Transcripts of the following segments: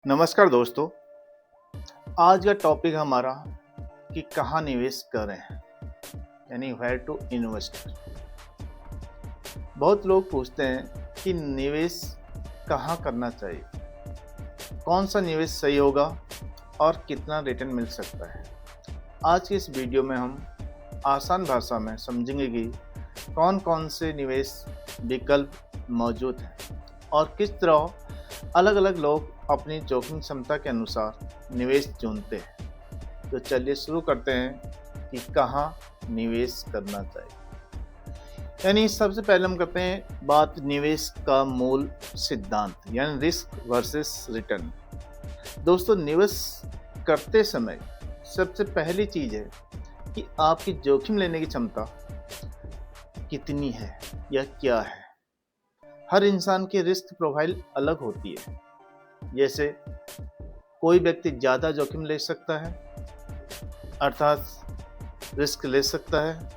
नमस्कार दोस्तों। आज का टॉपिक हमारा कि कहाँ निवेश करें, यानी वेयर टू इन्वेस्ट। बहुत लोग पूछते हैं कि निवेश कहाँ करना चाहिए, कौन सा निवेश सही होगा और कितना रिटर्न मिल सकता है। आज की इस वीडियो में हम आसान भाषा में समझेंगे कि कौन कौन से निवेश विकल्प मौजूद हैं और किस तरह अलग अलग लोग अपनी जोखिम क्षमता के अनुसार निवेश चुनते हैं। तो चलिए शुरू करते हैं कि कहाँ निवेश करना चाहिए। यानी सबसे पहले हम करते हैं बात निवेश का मूल सिद्धांत, यानी रिस्क वर्सेस रिटर्न। दोस्तों, निवेश करते समय सबसे पहली चीज है कि आपकी जोखिम लेने की क्षमता कितनी है या क्या है। हर इंसान की रिस्क प्रोफाइल अलग होती है। जैसे कोई व्यक्ति ज़्यादा जोखिम ले सकता है, अर्थात रिस्क ले सकता है,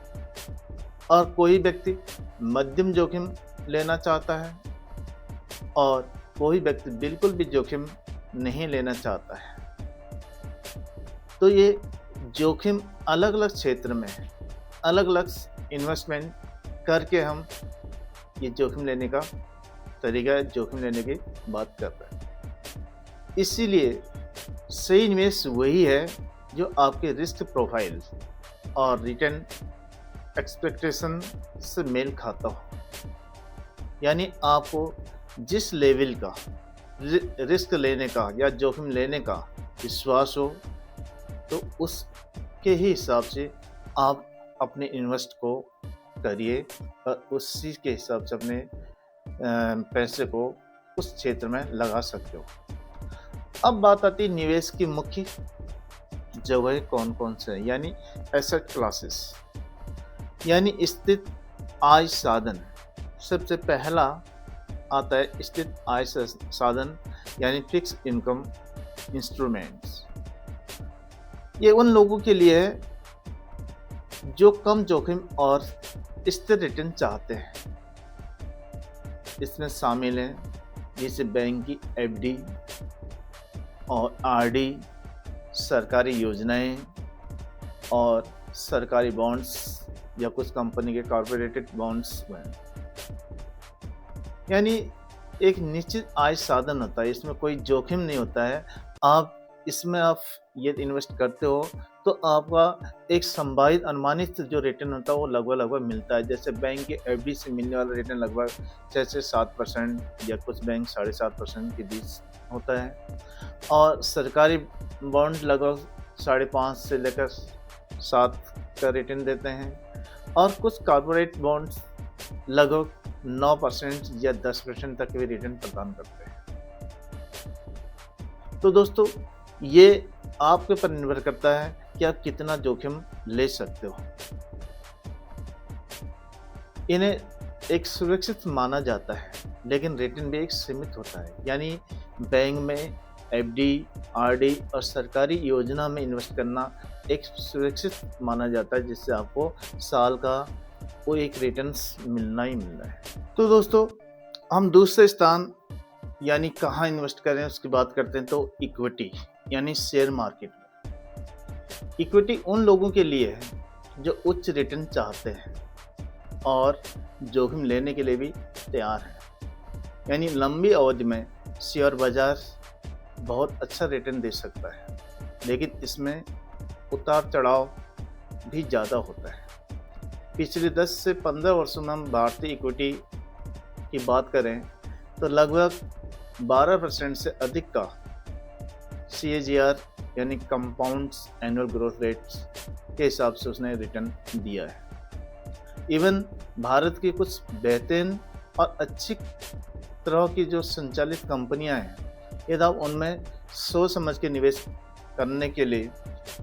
और कोई व्यक्ति मध्यम जोखिम लेना चाहता है और कोई व्यक्ति बिल्कुल भी जोखिम नहीं लेना चाहता है। तो ये जोखिम अलग अलग क्षेत्र में है, अलग अलग इन्वेस्टमेंट करके हम ये जोखिम लेने का तरीका, जोखिम लेने की बात कर रहे हैं। इसीलिए सही निवेश वही है जो आपके रिस्क प्रोफाइल और रिटर्न एक्सपेक्टेशन से मेल खाता हो। यानी आपको जिस लेवल का रिस्क लेने का या जोखिम लेने का विश्वास हो, तो उसके ही हिसाब से आप अपने इन्वेस्ट को करिए और उसी के हिसाब से अपने पैसे को उस क्षेत्र में लगा सकते हो। अब बात आती है निवेश की मुख्य जगह कौन कौन से हैं, यानी एसेट क्लासेस, यानी स्थित आय साधन। सबसे पहला आता है स्थित आय साधन, यानी फिक्स इनकम इंस्ट्रूमेंट्स। ये उन लोगों के लिए है जो कम जोखिम और स्थिर रिटर्न चाहते हैं। इसमें शामिल हैं जैसे बैंक की एफडी और आरडी, सरकारी योजनाएं और सरकारी बॉन्ड्स या कुछ कंपनी के कॉर्पोरेटेड बॉन्ड्स में। यानी एक निश्चित आय साधन होता है, इसमें कोई जोखिम नहीं होता है। आप ये इन्वेस्ट करते हो तो आपका एक संभावित अनुमानित जो रिटर्न होता है वो लगभग मिलता है। जैसे बैंक के एफडी से मिलने वाला रिटर्न लगभग 6 से 7% या कुछ बैंक 7.5% के बीच होता है, और सरकारी बॉन्ड लगभग 5.5 से लेकर 7 का रिटर्न देते हैं, और कुछ कॉर्पोरेट बॉन्ड्स लगभग 9% या 10% तक भी रिटर्न प्रदान करते हैं। तो दोस्तों, ये आपके ऊपर निर्भर करता है कि आप कितना जोखिम ले सकते हो। इन्हें एक सुरक्षित माना जाता है, लेकिन रिटर्न भी एक सीमित होता है। यानी बैंक में एफडी, आरडी और सरकारी योजना में इन्वेस्ट करना एक सुरक्षित माना जाता है, जिससे आपको साल का वो एक रिटर्न मिलना ही मिलना है। तो दोस्तों, हम दूसरे स्थान यानी कहाँ इन्वेस्ट करें उसकी बात करते हैं। तो इक्विटी यानी शेयर मार्केट में। इक्विटी उन लोगों के लिए है जो उच्च रिटर्न चाहते हैं और जोखिम लेने के लिए भी तैयार हैं। यानी लंबी अवधि में शेयर बाजार बहुत अच्छा रिटर्न दे सकता है, लेकिन इसमें उतार चढ़ाव भी ज़्यादा होता है। पिछले 10 से 15 वर्षों में हम भारतीय इक्विटी की बात करें तो लगभग 12% से अधिक का CAGR यानी कंपाउंड्स एनुअल ग्रोथ रेट्स के हिसाब से उसने रिटर्न दिया है। इवन भारत की कुछ बेहतरीन और अच्छी तरह की जो संचालित कंपनियां हैं, यदि आप उनमें सोच समझ के निवेश करने के लिए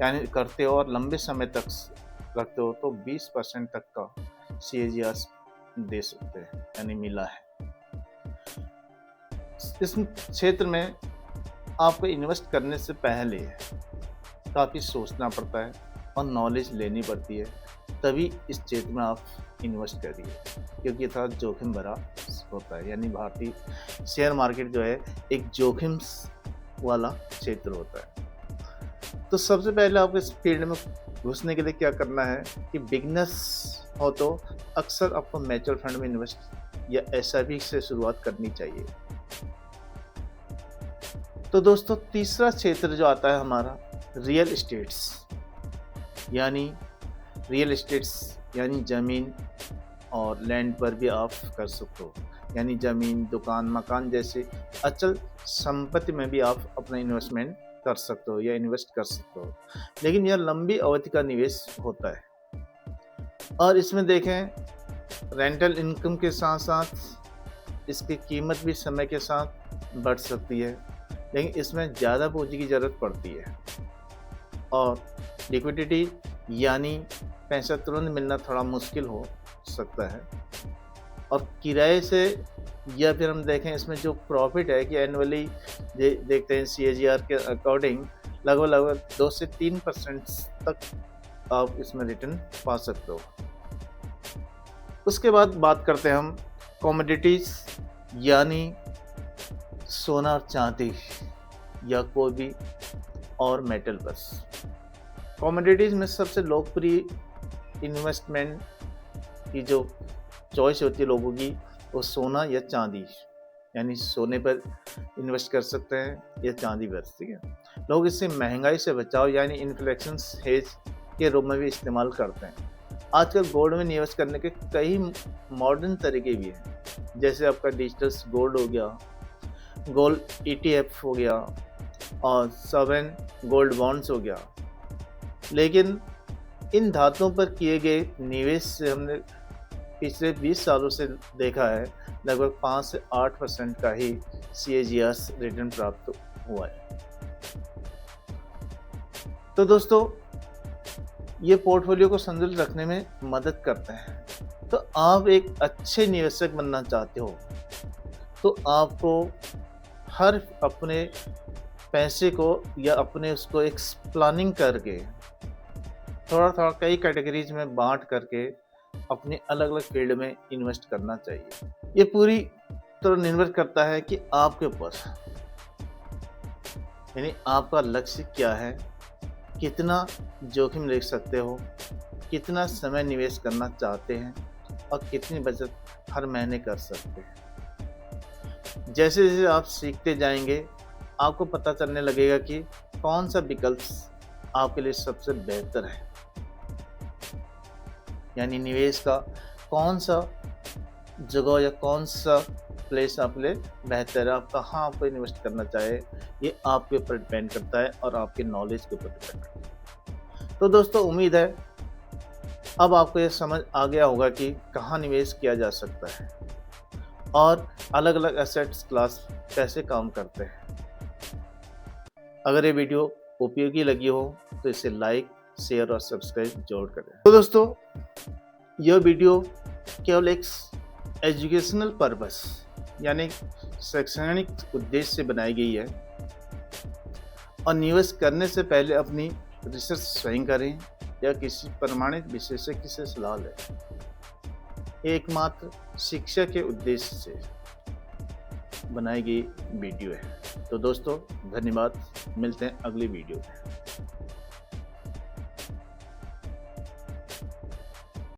यानी करते हो और लंबे समय तक रखते हो, तो 20% तक का CAGR दे सकते हैं, यानी मिला है। इस क्षेत्र में आपको इन्वेस्ट करने से पहले काफ़ी सोचना पड़ता है और नॉलेज लेनी पड़ती है, तभी इस क्षेत्र में आप इन्वेस्ट करिए, क्योंकि थोड़ा जोखिम भरा होता है। यानी भारतीय शेयर मार्केट जो है एक जोखिम वाला क्षेत्र होता है। तो सबसे पहले आपको इस फील्ड में घुसने के लिए क्या करना है कि बिगनर्स हो तो अक्सर आपको म्यूचुअल फंड में इन्वेस्ट या एसआईपी से शुरुआत करनी चाहिए। तो दोस्तों तीसरा क्षेत्र जो आता है हमारा रियल एस्टेट्स, यानी ज़मीन और लैंड पर भी आप कर सकते हो, यानी ज़मीन, दुकान, मकान जैसे अचल संपत्ति में भी आप अपना इन्वेस्टमेंट कर सकते हो या इन्वेस्ट कर सकते हो। लेकिन यह लंबी अवधि का निवेश होता है और इसमें देखें रेंटल इनकम के साथ साथ इसकी कीमत भी समय के साथ बढ़ सकती है, लेकिन इसमें ज़्यादा पूंजी की ज़रूरत पड़ती है और लिक्विडिटी यानी पैसा तुरंत मिलना थोड़ा मुश्किल हो सकता है। और किराए से या फिर हम देखें इसमें जो प्रॉफिट है कि एनुअली देखते हैं CAGR के अकॉर्डिंग लगभग 2 से 3% तक आप इसमें रिटर्न पा सकते हो। उसके बाद बात करते हैं हम कमोडिटीज़ यानी सोना और चांदी या कोई भी और मेटल। बस कमोडिटीज़ में सबसे लोकप्रिय इन्वेस्टमेंट की जो चॉइस होती है लोगों की वो सोना या चांदी, यानी सोने पर इन्वेस्ट कर सकते हैं या चांदी पर। ठीक है, लोग इसे महंगाई से बचाव यानी इन्फ्लेशन हेज के रूप में भी इस्तेमाल करते हैं। आजकल गोल्ड में निवेश करने के कई मॉडर्न तरीके भी हैं, जैसे आपका डिजिटल गोल्ड हो गया, गोल्ड ETF हो गया और सॉवरेन गोल्ड बॉन्ड्स हो गया। लेकिन इन धातुओं पर किए गए निवेश से हमने पिछले 20 सालों से देखा है लगभग 5 से 8% का ही CAGR रिटर्न प्राप्त हुआ है। तो दोस्तों ये पोर्टफोलियो को संतुलित रखने में मदद करते हैं। तो आप एक अच्छे निवेशक बनना चाहते हो तो आपको हर अपने पैसे को या अपने उसको एक प्लानिंग करके थोड़ा कई कैटेगरीज में बांट करके अपने अलग अलग फील्ड में इन्वेस्ट करना चाहिए। ये पूरी तरह निर्भर करता है कि आपके ऊपर, यानी आपका लक्ष्य क्या है, कितना जोखिम ले सकते हो, कितना समय निवेश करना चाहते हैं और कितनी बचत हर महीने कर सकते हैं। जैसे जैसे आप सीखते जाएंगे आपको पता चलने लगेगा कि कौन सा विकल्प आपके लिए सबसे बेहतर है, यानी निवेश का कौन सा जगह या कौन सा प्लेस आपके लिए बेहतर है, आप कहाँ आपको इन्वेस्ट करना चाहे, ये आपके ऊपर डिपेंड करता है और आपके नॉलेज के ऊपर डिपेंड करता है। तो दोस्तों उम्मीद है अब आपको ये समझ आ गया होगा कि कहाँ निवेश किया जा सकता है और अलग अलग एसेट्स क्लास कैसे काम करते हैं। अगर ये वीडियो उपयोगी लगी हो तो इसे लाइक, शेयर और सब्सक्राइब जरूर करें। तो दोस्तों यह वीडियो केवल एक एजुकेशनल पर्पस यानी शैक्षणिक उद्देश्य से बनाई गई है और निवेश करने से पहले अपनी रिसर्च स्वयं करें या किसी प्रमाणित विशेषज्ञ से सलाह लें। एकमात्र शिक्षा के उद्देश्य से बनाई गई वीडियो है। तो दोस्तों धन्यवाद, मिलते हैं अगली वीडियो में।